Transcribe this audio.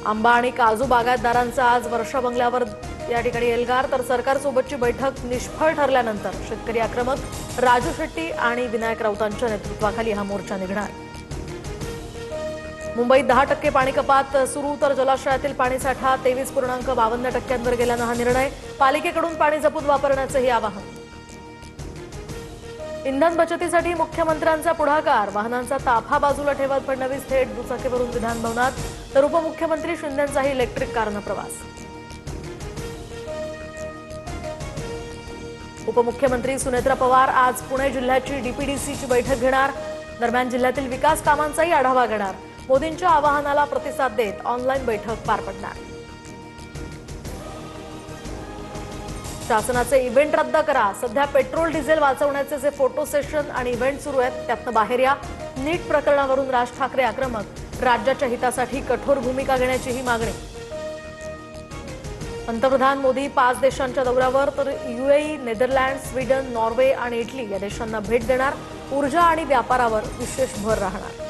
आंबा आणि काजू बागायतदारांचा आज वर्षा बंगल्यावर या ठिकाणी एल्गार, तर सरकारसोबतची बैठक निष्फळ ठरल्यानंतर शेतकरी आक्रमक. राजू शेट्टी आणि विनायक राऊतांच्या नेतृत्वाखाली हा मोर्चा निघणार. मुंबईत 10% पाणी कपात सुरू, तर जलाशयातील पाणीसाठा 23.52% गेल्यानं हा निर्णय. पालिकेकडून पाणी जपून वापरण्याचंही आवाहन. इंधन बचतीसाठी मुख्यमंत्र्यांचा पुढाकार. वाहनांचा ताफा बाजूला ठेवत फडणवीस थेट दुचाकीवरून विधान भवनात, तर उपमुख्यमंत्री शिंदेंचाही इलेक्ट्रिक कारनं प्रवास. उपमुख्यमंत्री सुनेत्रा पवार आज पुणे जिल्ह्याची डीपीडीसीची बैठक घेणार. दरम्यान जिल्ह्यातील विकास कामांचाही आढावा घेणार. मोदींच्या आवाहनाला प्रतिसाद देत ऑनलाईन बैठक पार पडणार. शासनाचे इव्हेंट रद्द करा. सध्या पेट्रोल डिझेल वाचवण्याचे जे फोटो सेशन आणि इव्हेंट सुरू आहेत त्यातनं बाहेर या. नीट प्रकरणावरून राज ठाकरे आक्रमक. राज्याच्या हितासाठी कठोर भूमिका घेण्याचीही मागणी. पंतप्रधान मोदी 5 देशांच्या दौऱ्यावर, तर यूएई, नेदरलँड, स्वीडन, नॉर्वे आणि इटली या देशांना भेट देणार. ऊर्जा आणि व्यापारावर विशेष भर राहणार.